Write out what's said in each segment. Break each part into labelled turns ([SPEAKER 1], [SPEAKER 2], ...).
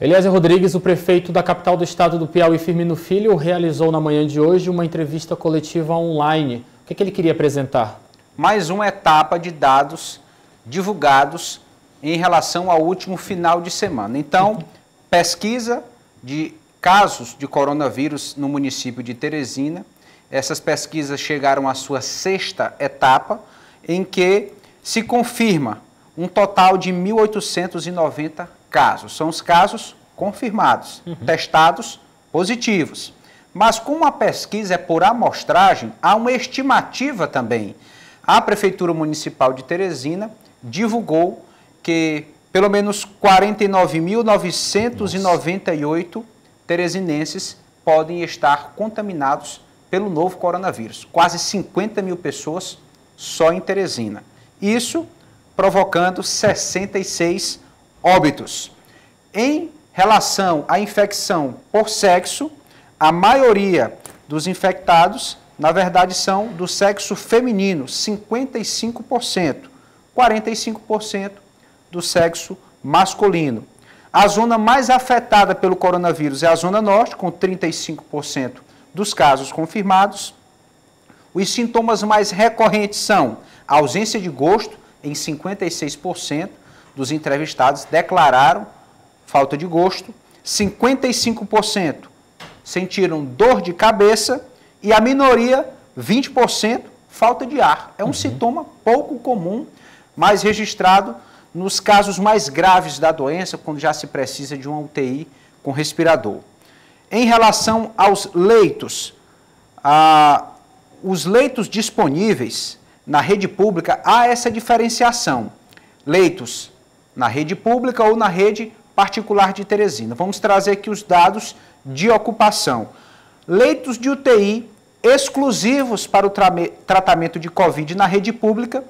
[SPEAKER 1] Eliezer Rodrigues, o prefeito da capital do estado do Piauí, Firmino Filho, realizou na manhã de hoje uma entrevista coletiva online. O que ele queria apresentar?
[SPEAKER 2] Mais uma etapa de dados divulgados em relação ao último final de semana. Então, pesquisa de casos de coronavírus no município de Teresina. Essas pesquisas chegaram à sua sexta etapa, em que se confirma um total de 1.890 casos. São os casos confirmados, testados positivos. Mas como a pesquisa é por amostragem, há uma estimativa também. A Prefeitura Municipal de Teresina divulgou que pelo menos 49.998 teresinenses podem estar contaminados pelo novo coronavírus. Quase 50 mil pessoas só em Teresina. Isso provocando 66 óbitos. Em relação à infecção por sexo, a maioria dos infectados, na verdade, são do sexo feminino, 55%, 45% do sexo masculino. A zona mais afetada pelo coronavírus é a Zona Norte, com 35% dos casos confirmados. Os sintomas mais recorrentes são a ausência de gosto, em 56% dos entrevistados declararam falta de gosto, 55% sentiram dor de cabeça e a minoria, 20%, falta de ar. É um sintoma pouco comum, mas registrado nos casos mais graves da doença, quando já se precisa de uma UTI com respirador. Em relação aos leitos, os leitos disponíveis na rede pública, há essa diferenciação. Leitos na rede pública ou na rede particular de Teresina. Vamos trazer aqui os dados de ocupação. Leitos de UTI exclusivos para o tratamento de Covid na rede pública,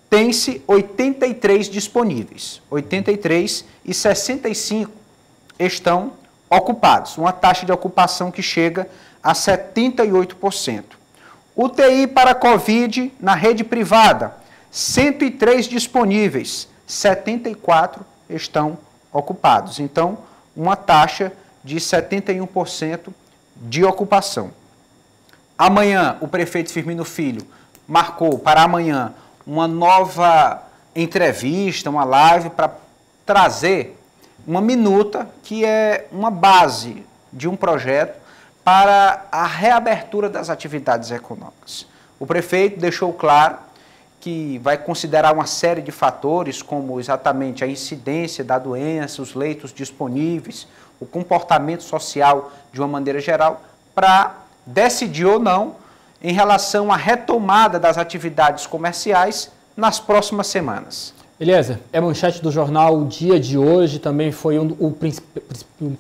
[SPEAKER 2] tem-se 83 disponíveis. 83 e 65 estão ocupados. Uma taxa de ocupação que chega a 78%. UTI para Covid na rede privada, 103 disponíveis, 74 estão ocupados. Então, uma taxa de 71% de ocupação. Amanhã, o prefeito Firmino Filho marcou para amanhã uma nova entrevista, uma live para trazer uma minuta que é uma base de um projeto para a reabertura das atividades econômicas. O prefeito deixou claro que vai considerar uma série de fatores, como exatamente a incidência da doença, os leitos disponíveis, o comportamento social de uma maneira geral, para decidir ou não em relação à retomada das atividades comerciais nas próximas semanas.
[SPEAKER 1] Eliezer, é manchete do jornal Dia de hoje, também foi o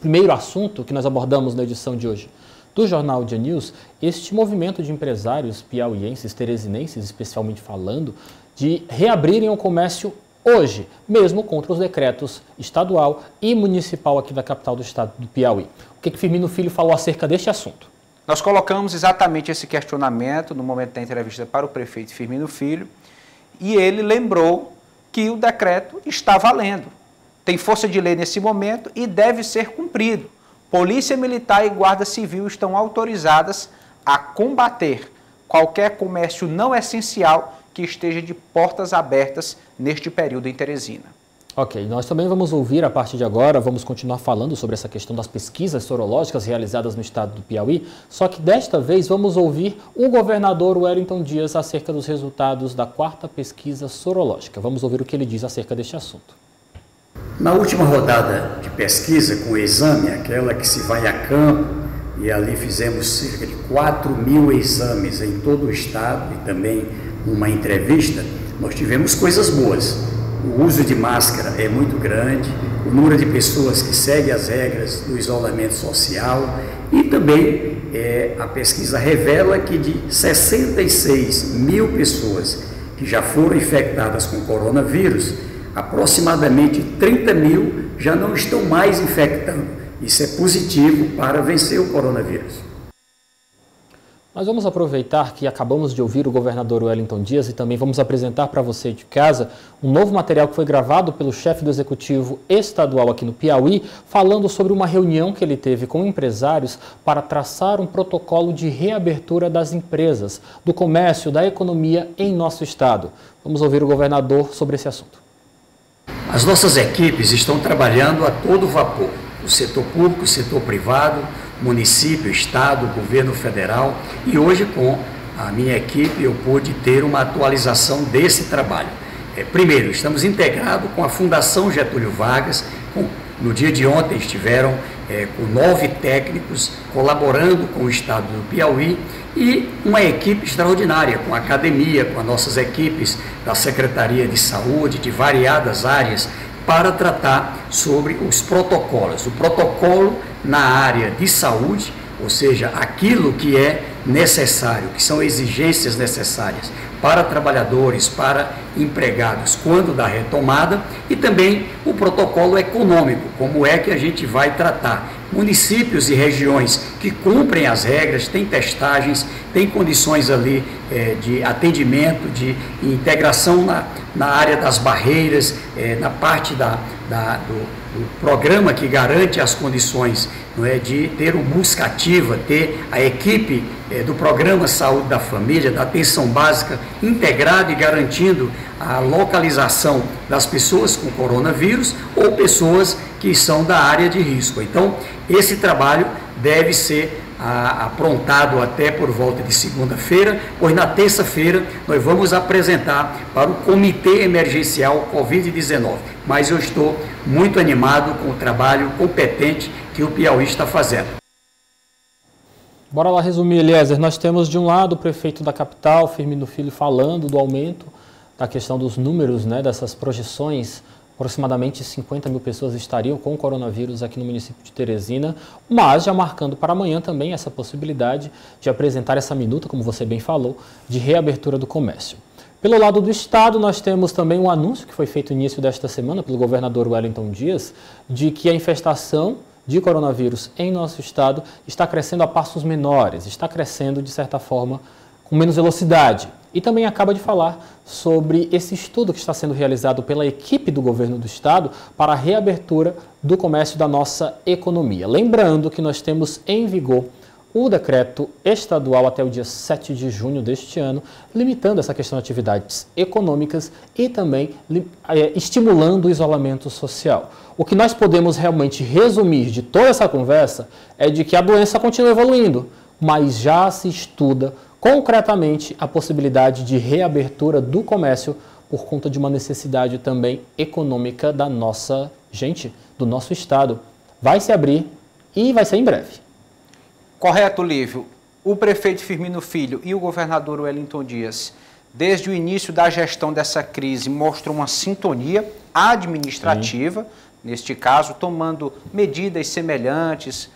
[SPEAKER 1] primeiro assunto que nós abordamos na edição de hoje do Jornal Dia News, este movimento de empresários piauienses, teresinenses, especialmente falando, de reabrirem o comércio hoje, mesmo contra os decretos estadual e municipal aqui da capital do estado do Piauí. O que Firmino Filho falou acerca deste assunto?
[SPEAKER 2] Nós colocamos exatamente esse questionamento no momento da entrevista para o prefeito Firmino Filho e ele lembrou que o decreto está valendo. Tem força de lei nesse momento e deve ser cumprido. Polícia Militar e Guarda Civil estão autorizadas a combater qualquer comércio não essencial que esteja de portas abertas neste período em Teresina.
[SPEAKER 1] Ok, nós também vamos ouvir a partir de agora, vamos continuar falando sobre essa questão das pesquisas sorológicas realizadas no estado do Piauí, só que desta vez vamos ouvir o governador Wellington Dias acerca dos resultados da 4ª pesquisa sorológica. Vamos ouvir o que ele diz acerca deste assunto.
[SPEAKER 3] Na última rodada de pesquisa com o exame, aquela que se vai a campo, e ali fizemos cerca de 4.000 exames em todo o estado e também uma entrevista, nós tivemos coisas boas. O uso de máscara é muito grande, o número de pessoas que seguem as regras do isolamento social e também a pesquisa revela que de 66 mil pessoas que já foram infectadas com coronavírus, aproximadamente 30 mil já não estão mais infectando. Isso é positivo para vencer o coronavírus.
[SPEAKER 1] Nós vamos aproveitar que acabamos de ouvir o governador Wellington Dias e também vamos apresentar para você de casa um novo material que foi gravado pelo chefe do Executivo Estadual aqui no Piauí, falando sobre uma reunião que ele teve com empresários para traçar um protocolo de reabertura das empresas, do comércio, da economia em nosso estado. Vamos ouvir o governador sobre esse assunto.
[SPEAKER 3] As nossas equipes estão trabalhando a todo vapor, o setor público, o setor privado, município, estado, governo federal, e hoje com a minha equipe eu pude ter uma atualização desse trabalho. Primeiro, estamos integrados com a Fundação Getúlio Vargas, no dia de ontem estiveram com 9 técnicos colaborando com o estado do Piauí e uma equipe extraordinária, com a academia, com as nossas equipes da Secretaria de Saúde, de variadas áreas, para tratar sobre os protocolos. O protocolo na área de saúde, ou seja, aquilo que é necessário, que são exigências necessárias para trabalhadores, para empregados quando da retomada, e também o protocolo econômico, como é que a gente vai tratar municípios e regiões que cumprem as regras, têm testagens, têm condições ali de atendimento, de integração na área das barreiras, na parte do programa que garante as condições, não é, de ter o busca ativa, ter a equipe do Programa Saúde da Família, da atenção básica integrada e garantindo a localização das pessoas com coronavírus ou pessoas que são da área de risco. Então, esse trabalho deve ser aprontado até por volta de segunda-feira, pois na terça-feira nós vamos apresentar para o Comitê Emergencial Covid-19. Mas eu estou muito animado com o trabalho competente que o Piauí está fazendo.
[SPEAKER 1] Bora lá resumir, Eliezer. Nós temos de um lado o prefeito da capital, Firmino Filho, falando do aumento da questão dos números, né, dessas projeções. Aproximadamente 50 mil pessoas estariam com o coronavírus aqui no município de Teresina, mas já marcando para amanhã também essa possibilidade de apresentar essa minuta, como você bem falou, de reabertura do comércio. Pelo lado do estado, nós temos também um anúncio que foi feito no início desta semana pelo governador Wellington Dias, de que a infestação de coronavírus em nosso estado está crescendo a passos menores, está crescendo de certa forma com menos velocidade. E também acaba de falar sobre esse estudo que está sendo realizado pela equipe do governo do estado para a reabertura do comércio da nossa economia. Lembrando que nós temos em vigor o decreto estadual até o dia 7 de junho deste ano, limitando essa questão de atividades econômicas e também estimulando o isolamento social. O que nós podemos realmente resumir de toda essa conversa é de que a doença continua evoluindo, mas já se estuda concretamente a possibilidade de reabertura do comércio por conta de uma necessidade também econômica da nossa gente, do nosso estado. Vai se abrir e vai ser em breve.
[SPEAKER 2] Correto, Lívio. O prefeito Firmino Filho e o governador Wellington Dias, desde o início da gestão dessa crise, mostram uma sintonia administrativa, neste caso, tomando medidas semelhantes,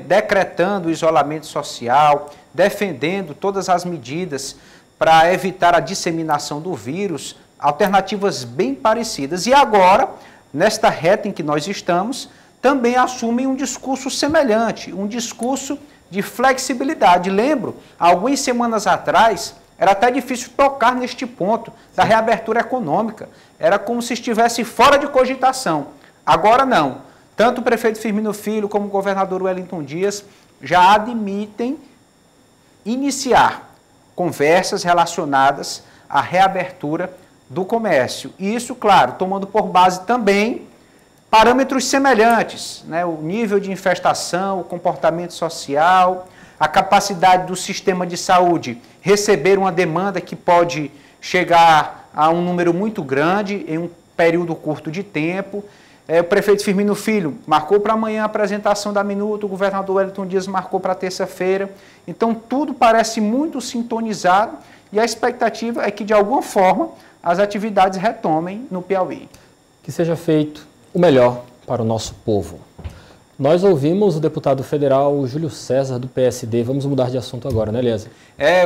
[SPEAKER 2] decretando o isolamento social, defendendo todas as medidas para evitar a disseminação do vírus, alternativas bem parecidas. E agora, nesta reta em que nós estamos, também assumem um discurso semelhante, um discurso de flexibilidade. Lembro, algumas semanas atrás, era até difícil tocar neste ponto da reabertura econômica. Era como se estivesse fora de cogitação. Agora não. Tanto o prefeito Firmino Filho como o governador Wellington Dias já admitem iniciar conversas relacionadas à reabertura do comércio. E isso, claro, tomando por base também parâmetros semelhantes, né? O nível de infestação, o comportamento social, a capacidade do sistema de saúde receber uma demanda que pode chegar a um número muito grande em um período curto de tempo. O prefeito Firmino Filho marcou para amanhã a apresentação da minuta, o governador Wellington Dias marcou para terça-feira. Então, tudo parece muito sintonizado e a expectativa é que, de alguma forma, as atividades retomem no Piauí.
[SPEAKER 1] Que seja feito o melhor para o nosso povo. Nós ouvimos o deputado federal Júlio César, do PSD. Vamos mudar de assunto agora, né, Eliezer?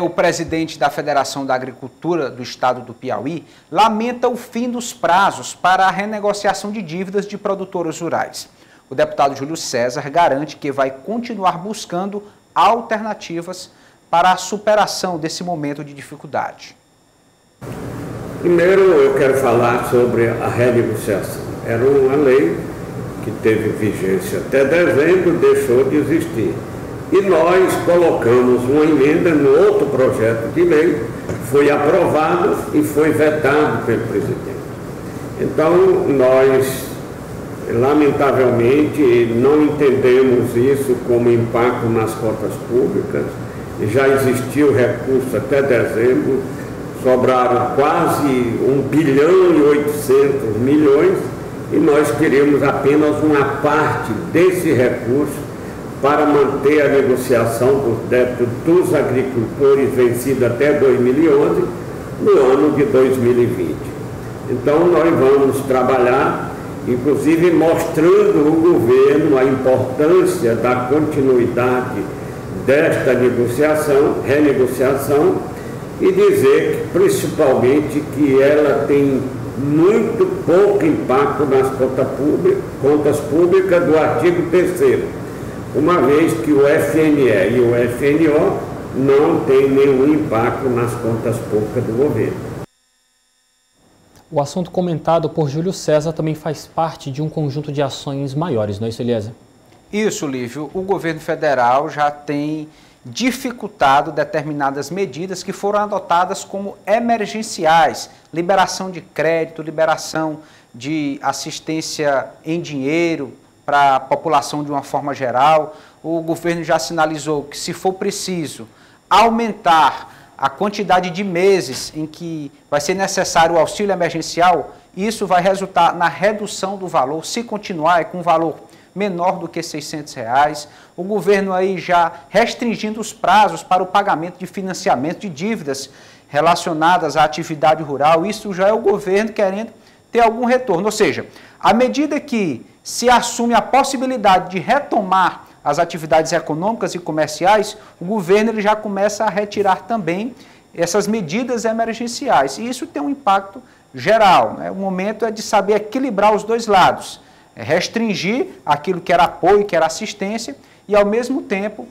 [SPEAKER 2] O presidente da Federação da Agricultura do Estado do Piauí lamenta o fim dos prazos para a renegociação de dívidas de produtores rurais. O deputado Júlio César garante que vai continuar buscando alternativas para a superação desse momento de dificuldade?
[SPEAKER 4] Primeiro, eu quero falar sobre a renegociação. Era uma lei que teve vigência até dezembro, deixou de existir. E nós colocamos uma emenda no outro projeto de lei, foi aprovado e foi vetado pelo presidente. Então, nós, lamentavelmente, não entendemos isso como impacto nas contas públicas. Já existiu recurso até dezembro, sobraram quase 1 bilhão e 800 milhões e nós queremos apenas uma parte desse recurso para manter a negociação dos débitos dos agricultores vencida até 2011, no ano de 2020. Então nós vamos trabalhar, inclusive mostrando ao governo a importância da continuidade desta renegociação, e dizer principalmente que ela tem muito pouco impacto nas contas públicas do artigo 3º, uma vez que o FNE e o FNO não têm nenhum impacto nas contas públicas do governo.
[SPEAKER 1] O assunto comentado por Júlio César também faz parte de um conjunto de ações maiores, não é isso, Eliezer?
[SPEAKER 2] Isso, Lívio. O governo federal já tem dificultado determinadas medidas que foram adotadas como emergenciais, liberação de crédito, liberação de assistência em dinheiro para a população de uma forma geral. O governo já sinalizou que, se for preciso, aumentar a quantidade de meses em que vai ser necessário o auxílio emergencial, isso vai resultar na redução do valor, se continuar com um valor menor do que R$ 600. O governo aí já restringindo os prazos para o pagamento de financiamento de dívidas relacionadas à atividade rural. Isso já é o governo querendo ter algum retorno. Ou seja, à medida que se assume a possibilidade de retomar as atividades econômicas e comerciais, o governo ele já começa a retirar também essas medidas emergenciais. E isso tem um impacto geral, né? O momento é de saber equilibrar os dois lados. Restringir aquilo que era apoio, que era assistência, e ao mesmo tempo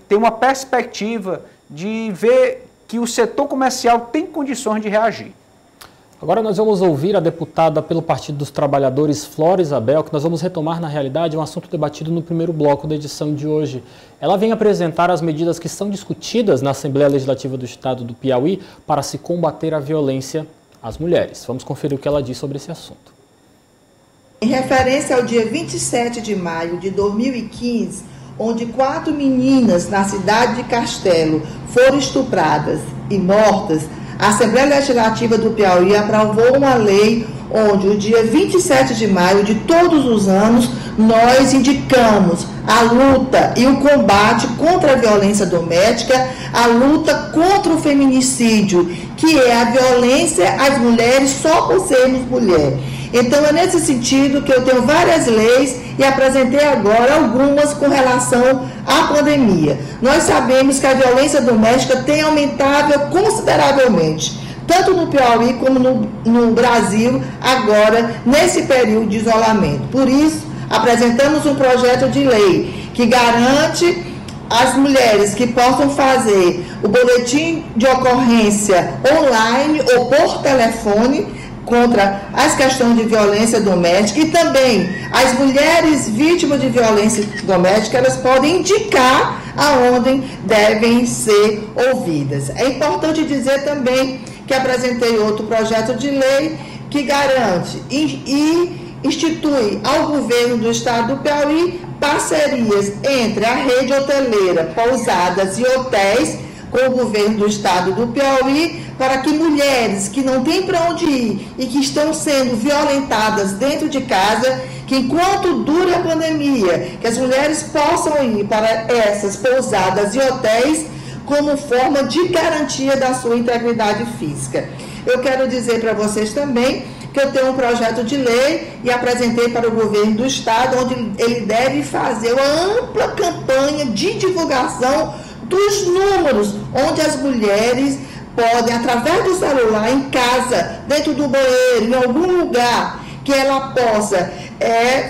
[SPEAKER 2] ter uma perspectiva de ver que o setor comercial tem condições de reagir.
[SPEAKER 1] Agora nós vamos ouvir a deputada pelo Partido dos Trabalhadores, Flora Isabel, que nós vamos retomar, na realidade, um assunto debatido no primeiro bloco da edição de hoje. Ela vem apresentar as medidas que são discutidas na Assembleia Legislativa do Estado do Piauí para se combater a violência às mulheres. Vamos conferir o que ela diz sobre esse assunto.
[SPEAKER 5] Em referência ao dia 27 de maio de 2015, onde 4 meninas na cidade de Castelo foram estupradas e mortas, a Assembleia Legislativa do Piauí aprovou uma lei onde, o dia 27 de maio de todos os anos, nós indicamos a luta e o combate contra a violência doméstica, a luta contra o feminicídio, que é a violência às mulheres só por sermos mulher. Então, é nesse sentido que eu tenho várias leis e apresentei agora algumas com relação à pandemia. Nós sabemos que a violência doméstica tem aumentado consideravelmente, tanto no Piauí como no Brasil, agora, nesse período de isolamento. Por isso, apresentamos um projeto de lei que garante às mulheres que possam fazer o boletim de ocorrência online ou por telefone contra as questões de violência doméstica, e também as mulheres vítimas de violência doméstica, elas podem indicar aonde devem ser ouvidas. É importante dizer também que apresentei outro projeto de lei que garante e institui ao governo do estado do Piauí parcerias entre a rede hoteleira, pousadas e hotéis com o governo do estado do Piauí, para que mulheres que não têm para onde ir e que estão sendo violentadas dentro de casa, que enquanto dure a pandemia, que as mulheres possam ir para essas pousadas e hotéis como forma de garantia da sua integridade física. Eu quero dizer para vocês também que eu tenho um projeto de lei e apresentei para o governo do estado, onde ele deve fazer uma ampla campanha de divulgação dos números, onde as mulheres podem, através do celular, em casa, dentro do banheiro, em algum lugar, que ela possa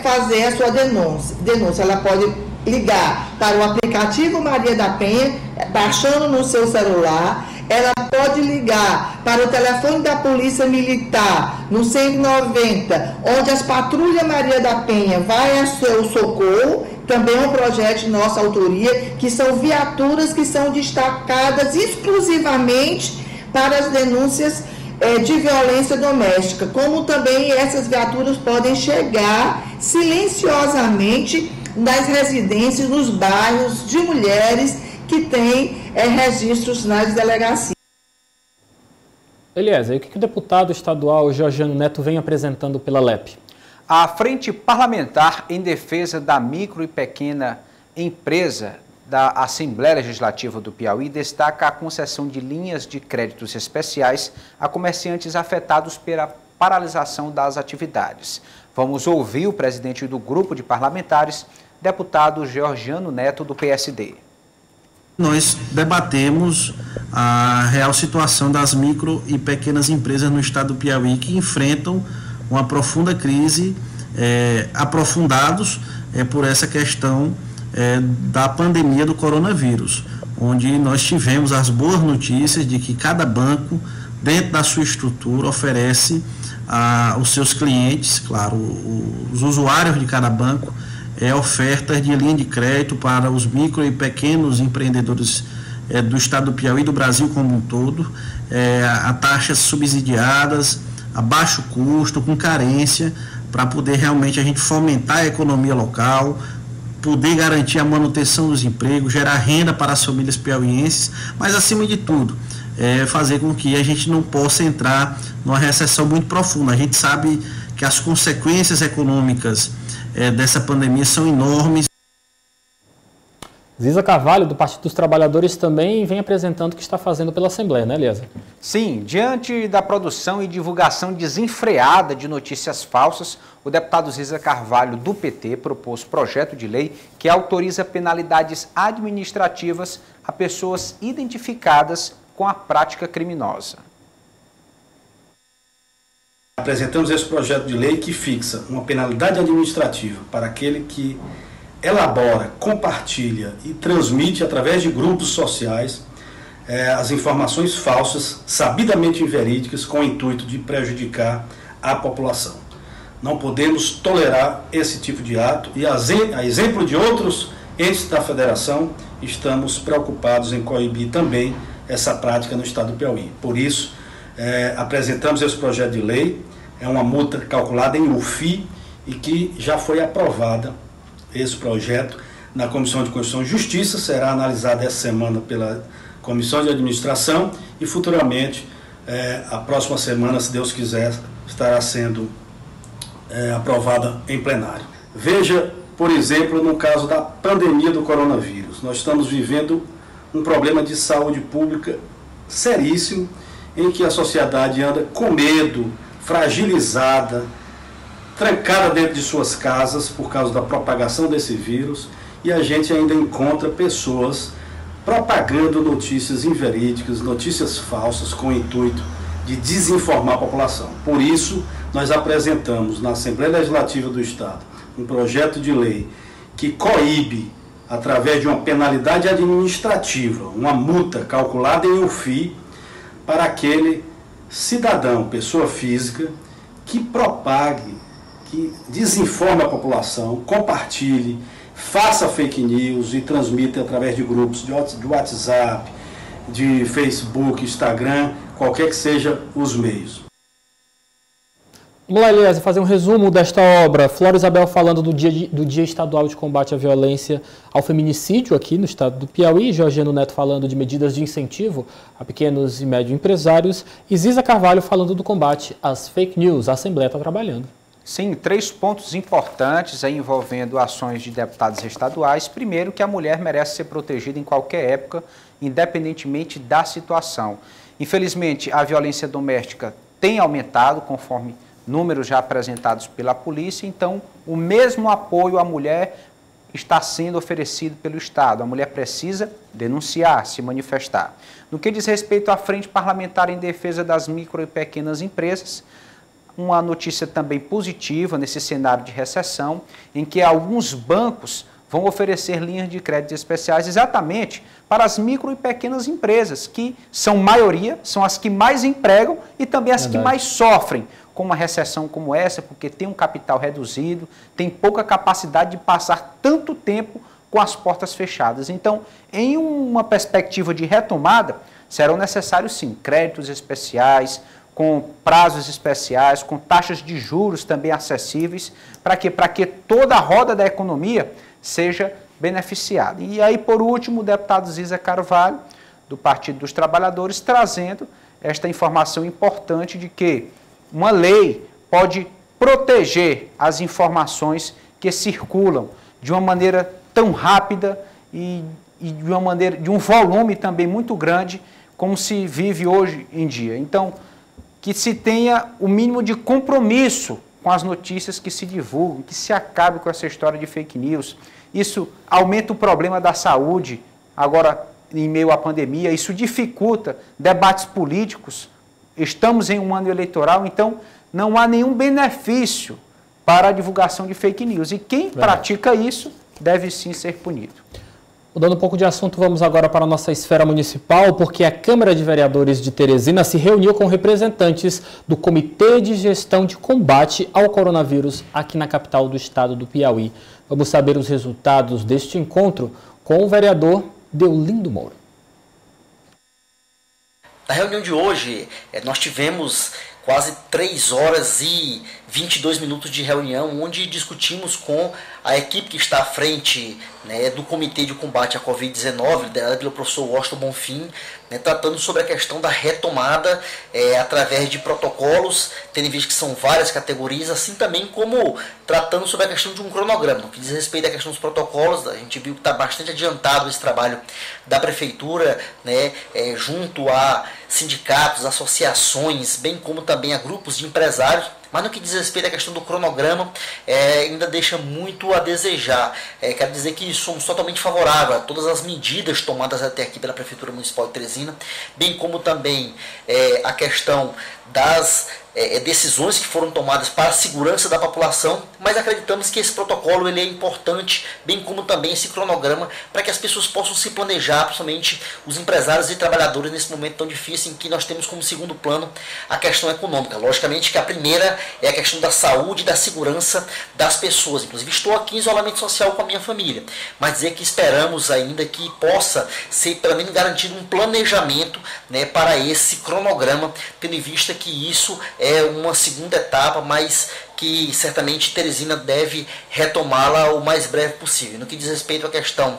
[SPEAKER 5] fazer a sua denúncia. Ela pode ligar para o aplicativo Maria da Penha, baixando no seu celular. Ela pode ligar para o telefone da Polícia Militar, no 190, onde as patrulhas Maria da Penha vai ao seu socorro. Também é um projeto de nossa autoria, que são viaturas que são destacadas exclusivamente para as denúncias de violência doméstica, como também essas viaturas podem chegar silenciosamente nas residências, nos bairros de mulheres que têm registros nas delegacias.
[SPEAKER 1] Eliezer, e o que o deputado estadual Georgiano Neto vem apresentando pela LEP?
[SPEAKER 2] A Frente Parlamentar em Defesa da Micro e Pequena Empresa da Assembleia Legislativa do Piauí destaca a concessão de linhas de créditos especiais a comerciantes afetados pela paralisação das atividades. Vamos ouvir o presidente do grupo de parlamentares, deputado Georgiano Neto, do PSD.
[SPEAKER 6] Nós debatemos a real situação das micro e pequenas empresas no estado do Piauí que enfrentam uma profunda crise, aprofundados por essa questão da pandemia do coronavírus, onde nós tivemos as boas notícias de que cada banco, dentro da sua estrutura, oferece aos seus clientes, claro, os usuários de cada banco, ofertas de linha de crédito para os micro e pequenos empreendedores do estado do Piauí e do Brasil como um todo, a taxas subsidiadas, a baixo custo, com carência, para poder realmente a gente fomentar a economia local, poder garantir a manutenção dos empregos, gerar renda para as famílias piauienses, mas acima de tudo, fazer com que a gente não possa entrar numa recessão muito profunda. A gente sabe que as consequências econômicas dessa pandemia são enormes.
[SPEAKER 1] Ziza Carvalho, do Partido dos Trabalhadores, também vem apresentando o que está fazendo pela Assembleia, né, Eliezer?
[SPEAKER 2] Sim, diante da produção e divulgação desenfreada de notícias falsas, o deputado Ziza Carvalho, do PT, propôs projeto de lei que autoriza penalidades administrativas a pessoas identificadas com a prática criminosa.
[SPEAKER 7] Apresentamos esse projeto de lei que fixa uma penalidade administrativa para aquele que elabora, compartilha e transmite através de grupos sociais as informações falsas, sabidamente inverídicas, com o intuito de prejudicar a população. Não podemos tolerar esse tipo de ato e, a exemplo de outros entes da federação, estamos preocupados em coibir também essa prática no estado do Piauí. Por isso, apresentamos esse projeto de lei, é uma multa calculada em UFI e que já foi aprovada. Esse projeto na Comissão de Constituição e Justiça será analisado essa semana pela Comissão de Administração e futuramente, a próxima semana, se Deus quiser, estará sendo aprovada em plenário. Veja, por exemplo, no caso da pandemia do coronavírus. Nós estamos vivendo um problema de saúde pública seríssimo, em que a sociedade anda com medo, fragilizada, trancada dentro de suas casas por causa da propagação desse vírus, e a gente ainda encontra pessoas propagando notícias inverídicas, notícias falsas, com o intuito de desinformar a população. Por isso, nós apresentamos na Assembleia Legislativa do Estado um projeto de lei que coíbe, através de uma penalidade administrativa, uma multa calculada em UFI, para aquele cidadão, pessoa física, que propague, que desinforme a população, compartilhe, faça fake news e transmita através de grupos de WhatsApp, de Facebook, Instagram, qualquer que seja os meios.
[SPEAKER 1] Vamos lá, Eliezer, fazer um resumo desta obra. Flora Isabel falando do Dia Estadual de Combate à Violência ao Feminicídio aqui no estado do Piauí, Georgiano Neto falando de medidas de incentivo a pequenos e médios empresários e Ziza Carvalho falando do combate às fake news. A Assembleia está trabalhando.
[SPEAKER 2] Sim, 3 pontos importantes aí envolvendo ações de deputados estaduais. Primeiro, que a mulher merece ser protegida em qualquer época, independentemente da situação. Infelizmente, a violência doméstica tem aumentado, conforme números já apresentados pela polícia, então o mesmo apoio à mulher está sendo oferecido pelo Estado. A mulher precisa denunciar, se manifestar. No que diz respeito à Frente Parlamentar em Defesa das Micro e Pequenas Empresas, uma notícia também positiva nesse cenário de recessão, em que alguns bancos vão oferecer linhas de crédito especiais exatamente para as micro e pequenas empresas, que são maioria, são as que mais empregam e também as que mais sofrem com uma recessão como essa, porque tem um capital reduzido, tem pouca capacidade de passar tanto tempo com as portas fechadas. Então, em uma perspectiva de retomada, serão necessários sim créditos especiais, com prazos especiais, com taxas de juros também acessíveis, para que toda a roda da economia seja beneficiada. E aí, por último, o deputado Ziza Carvalho, do Partido dos Trabalhadores, trazendo esta informação importante de que uma lei pode proteger as informações que circulam de uma maneira tão rápida e de um volume também muito grande, como se vive hoje em dia. Então, que se tenha o mínimo de compromisso com as notícias que se divulgam, que se acabe com essa história de fake news. Isso aumenta o problema da saúde, agora em meio à pandemia, isso dificulta debates políticos. Estamos em um ano eleitoral, então não há nenhum benefício para a divulgação de fake news. E quem pratica isso deve sim ser punido.
[SPEAKER 1] Mudando um pouco de assunto, vamos agora para a nossa esfera municipal, porque a Câmara de Vereadores de Teresina se reuniu com representantes do Comitê de Gestão de Combate ao Coronavírus aqui na capital do estado do Piauí. Vamos saber os resultados deste encontro com o vereador Deolindo Moura.
[SPEAKER 8] Na reunião de hoje, nós tivemos quase 3 horas e 22 minutos de reunião, onde discutimos com a equipe que está à frente, né, do Comitê de Combate à Covid-19, liderada pelo professor Washington Bonfim, né, tratando sobre a questão da retomada através de protocolos, tendo em vista que são várias categorias, assim também como tratando sobre a questão de um cronograma. No que diz respeito à questão dos protocolos, a gente viu que está bastante adiantado esse trabalho da Prefeitura, né, junto a sindicatos, associações, bem como também a grupos de empresários. Mas no que diz respeito à questão do cronograma, ainda deixa muito a desejar. Quero dizer que somos totalmente favoráveis a todas as medidas tomadas até aqui pela Prefeitura Municipal de Teresina, bem como também a questão das decisões que foram tomadas para a segurança da população, mas acreditamos que esse protocolo ele é importante, bem como também esse cronograma, para que as pessoas possam se planejar, principalmente os empresários e trabalhadores nesse momento tão difícil em que nós temos como segundo plano a questão econômica. Logicamente que a primeira é a questão da saúde e da segurança das pessoas. Inclusive estou aqui em isolamento social com a minha família, mas dizer que esperamos ainda que possa ser pelo menos garantido um planejamento, né, para esse cronograma, tendo em vista que isso é uma segunda etapa, mas que certamente Teresina deve retomá-la o mais breve possível. No que diz respeito à questão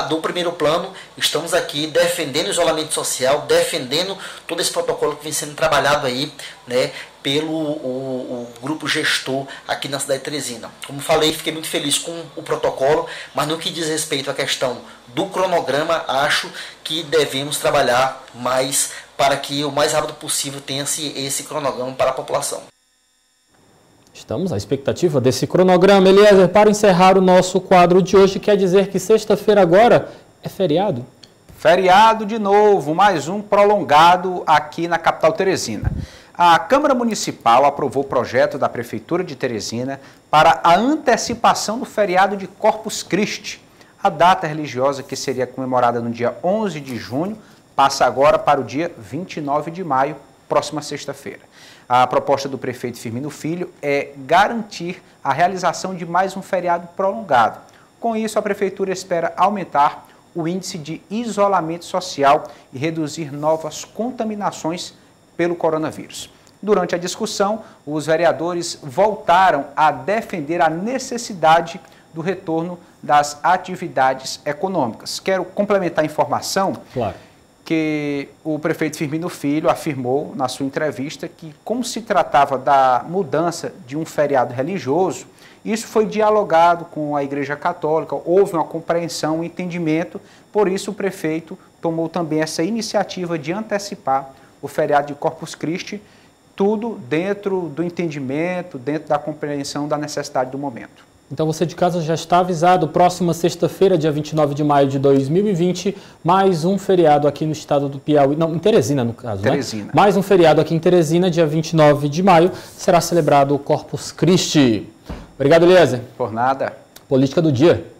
[SPEAKER 8] do primeiro plano, estamos aqui defendendo o isolamento social, defendendo todo esse protocolo que vem sendo trabalhado aí, né, pelo o grupo gestor aqui na cidade de Teresina. Como falei, fiquei muito feliz com o protocolo, mas no que diz respeito à questão do cronograma, acho que devemos trabalhar mais para que o mais rápido possível tenha-se esse cronograma para a população.
[SPEAKER 1] Estamos à expectativa desse cronograma. Eliezer, para encerrar o nosso quadro de hoje, quer dizer que sexta-feira agora é feriado?
[SPEAKER 2] Feriado de novo, mais um prolongado aqui na capital Teresina. A Câmara Municipal aprovou o projeto da Prefeitura de Teresina para a antecipação do feriado de Corpus Christi. A data religiosa que seria comemorada no dia 11 de junho passa agora para o dia 29 de maio, próxima sexta-feira. A proposta do prefeito Firmino Filho é garantir a realização de mais um feriado prolongado. Com isso, a Prefeitura espera aumentar o índice de isolamento social e reduzir novas contaminações pelo coronavírus. Durante a discussão, os vereadores voltaram a defender a necessidade do retorno das atividades econômicas. Quero complementar a informação que o prefeito Firmino Filho afirmou na sua entrevista que, como se tratava da mudança de um feriado religioso, isso foi dialogado com a Igreja Católica, houve uma compreensão, um entendimento, por isso o prefeito tomou também essa iniciativa de antecipar o feriado de Corpus Christi, tudo dentro do entendimento, dentro da compreensão da necessidade do momento.
[SPEAKER 1] Então você de casa já está avisado, próxima sexta-feira, dia 29 de maio de 2020, mais um feriado aqui no estado do Piauí, não, em Teresina no caso,
[SPEAKER 2] Teresina.
[SPEAKER 1] Né? Mais um feriado aqui em Teresina, dia 29 de maio, será celebrado o Corpus Christi. Obrigado, Eliezer.
[SPEAKER 2] Por nada.
[SPEAKER 1] Política do Dia.